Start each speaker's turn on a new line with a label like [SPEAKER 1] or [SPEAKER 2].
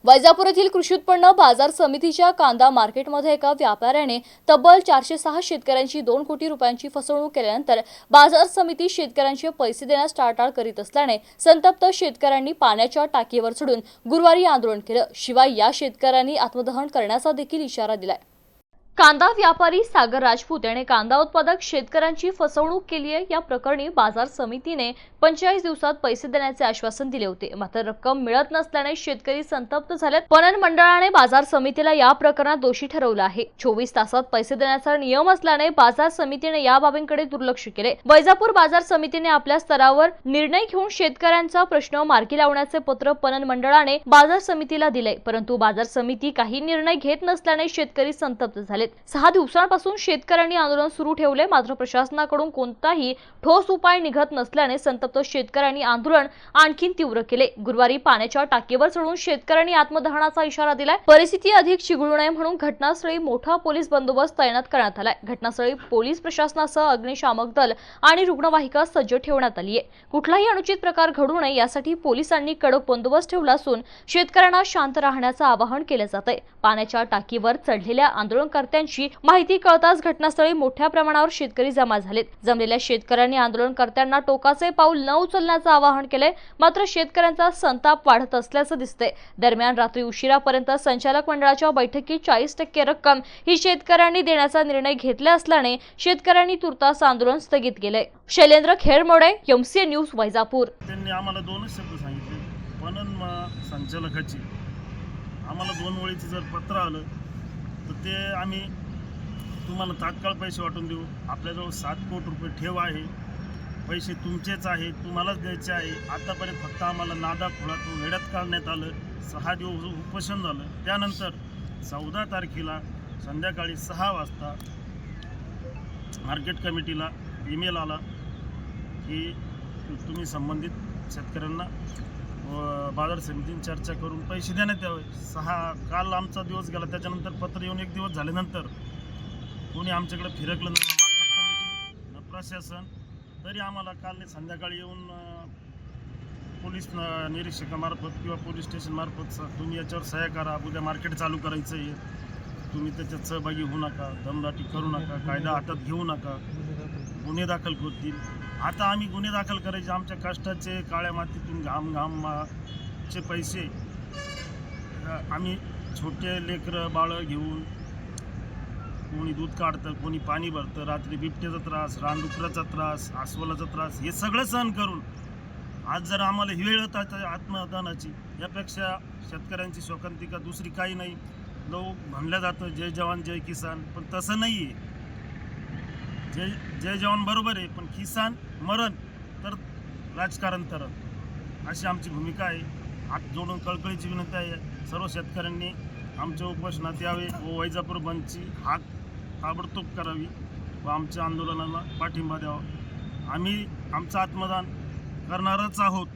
[SPEAKER 1] वैजापूर येथील कृषी उत्पन्न बाजार समितीच्या कांदा मार्केटमध्ये एका व्यापाऱ्याने तब्बल 406 शेतकऱ्यांची 2 कोटी रुपयांची फसवणूक केल्यानंतर बाजार समिती शेतकऱ्यांचे पैसे देण्यास टाळाटाळ करीत असल्याने संतप्त शेतकऱ्यांनी पाण्याच्या टाकीवर चढून गुरुवारी आंदोलन केलं। शिवाय या शेतकऱ्यांनी आत्मदहन करण्याचा देखील इशारा दिलाय। कांदा व्यापारी सागर राजपूत याने कांदा उत्पादक शेतकऱ्यांची फसवणूक केली आहे। या प्रकरणी बाजार समितीने 45 दिवसात पैसे देण्याचे आश्वासन दिले होते, मात्र रक्कम मिळत नसल्याने शेतकरी संतप्त झालेत। पणन मंडळाने बाजार समितीला या प्रकरणात दोषी ठरवलं आहे। 24 तासात पैसे देण्याचा नियम असल्याने बाजार समितीने या बाबींकडे दुर्लक्ष केले। वैजापूर बाजार समितीने आपल्या स्तरावर निर्णय घेऊन शेतकऱ्यांचा प्रश्न मार्गी लावण्याचे पत्र पणन मंडळाने बाजार समितीला दिले, परंतु बाजार समिती काही निर्णय घेत नसल्याने शेतकरी संतप्त झाले। 6 दिवसांपासून शेतकऱ्यांनी आंदोलन सुरू ठेवले, मात्र प्रशासनाकडून कोणताही ठोस उपाय निघत नसल्याने संतप्त शेतकऱ्यांनी आंदोलन आणखी तीव्र केले। गुरुवारी पाण्याच्या टाकीवर चढून शेतकऱ्यांनी आत्मदहनाचा इशारा दिलाय। परिस्थिती अधिक चिघळू नये म्हणून घटनास्थळी मोठा पोलीस बंदोबस्त तैनात करण्यात आलाय। घटनास्थळी पोलीस प्रशासनासह अग्निशामक दल आणि रुग्णवाहिका सज्ज ठेवण्यात आली आहे। कुठलाही अनुचित प्रकार घडू नये यासाठी पोलिसांनी कडक बंदोबस्त ठेवला असून शेतकऱ्यांना शांत राहण्याचं आवाहन केलं जात आहे। पाण्याच्या टाकीवर चढलेल्या आंदोलनकर्त्यांची माहिती कळताच घटनास्थळी मोठ्या प्रमाणावर शेतकरी जमा झालेत। जमलेल्या शेतकऱ्यांनी आंदोलनकर्त्यांना टोकाचे पाऊल न उचलण्याचं आवाहन केले, मात्र शेतकऱ्यांचा संताप वाढत असल्याचं दिसतंय। दरम्यान रात्री उशिरापर्यंत संचालक मंडळाच्या बैठकीत 40% रक्कम ही शेतकऱ्यांनी देण्याचा निर्णय घेतला असल्याने शेतकऱ्यांनी तुर्तास आंदोलन स्थगित केले। Shailendra Khermode, MCN news, Vaijapur.
[SPEAKER 2] त्यांनी आम्हाला दोनच शब्द सांगितले। पणन संचालकाची आम्हाला 2 वेळेचं जर पत्र आलं तर ते आम्ही तुम्हाला तात्काळ पैसे वाटून देऊ। आपल्याजवळ 7 कोटी रुपये ठेव आहे, पैसे तुमचेच आहे, तुम्हालाच द्यायचे आहे। आतापर्यंत फक्त आम्हाला नादा खोळातून वेड्यात काढण्यात आलं। 6 दिवस उपोषण झालं। त्यानंतर 14 तारखेला संध्याकाळी 6 वाजता मार्केट कमिटीला ईमेल आला की तुम्ही संबंधित शेतकऱ्यांना बाजार समितीने चर्चा करून पैसे देण्यात यावे। काल आमचा दिवस गेला। त्याच्यानंतर पत्र येऊन 1 दिवस झाल्यानंतर कोणी आमच्याकडे फिरकलं नाही, ना मार्केट कमिटी ना प्रशासन। तरी आम्हाला काल संध्याकाळी येऊन पोलीस निरीक्षकामार्फत किंवा पोलीस स्टेशनमार्फत तुम्ही याच्यावर सह्या करा, उद्या मार्केट चालू करायचं आहे, तुम्ही त्याच्यात सहभागी होऊ नका, दमदाटी करू नका, कायदा हातात घेऊ नका, गुन्हे दाखल करतील। आता आम्ही गुन्हे दाखल करायचे, आमच्या कष्टाचे काळ्या मातीतून घामचे पैसे आम्ही छोटे लेकरं बाळं घेऊन कोणी दूध काढतं, कोणी पाणी भरतं, रात्री बिबट्याचा त्रास, रानडुकराचा त्रास, अस्वलाचा त्रास, हे सगळं सहन करून आज जर आम्हाला ही वेळ होता आत्मदानाची, यापेक्षा शेतकऱ्यांची शोकांतिका दुसरी काही नाही। लोक म्हणलं जातं जय जवान जय किसान, पण तसं नाही आहे। जय जवान बरोबर आहे, पण किसान मरण तर राजकारण तरण, अशी आमची भूमिका आहे। हात जोडून कळकळीची विनंती आहे, सर्व शेतकऱ्यांनी आमच्या उपोषणात यावे व वैजापूर बंदची हाक ताबडतोब करावी व आमच्या आंदोलनाला पाठिंबा द्यावा। आम्ही आमचं आत्मदान करणारच आहोत।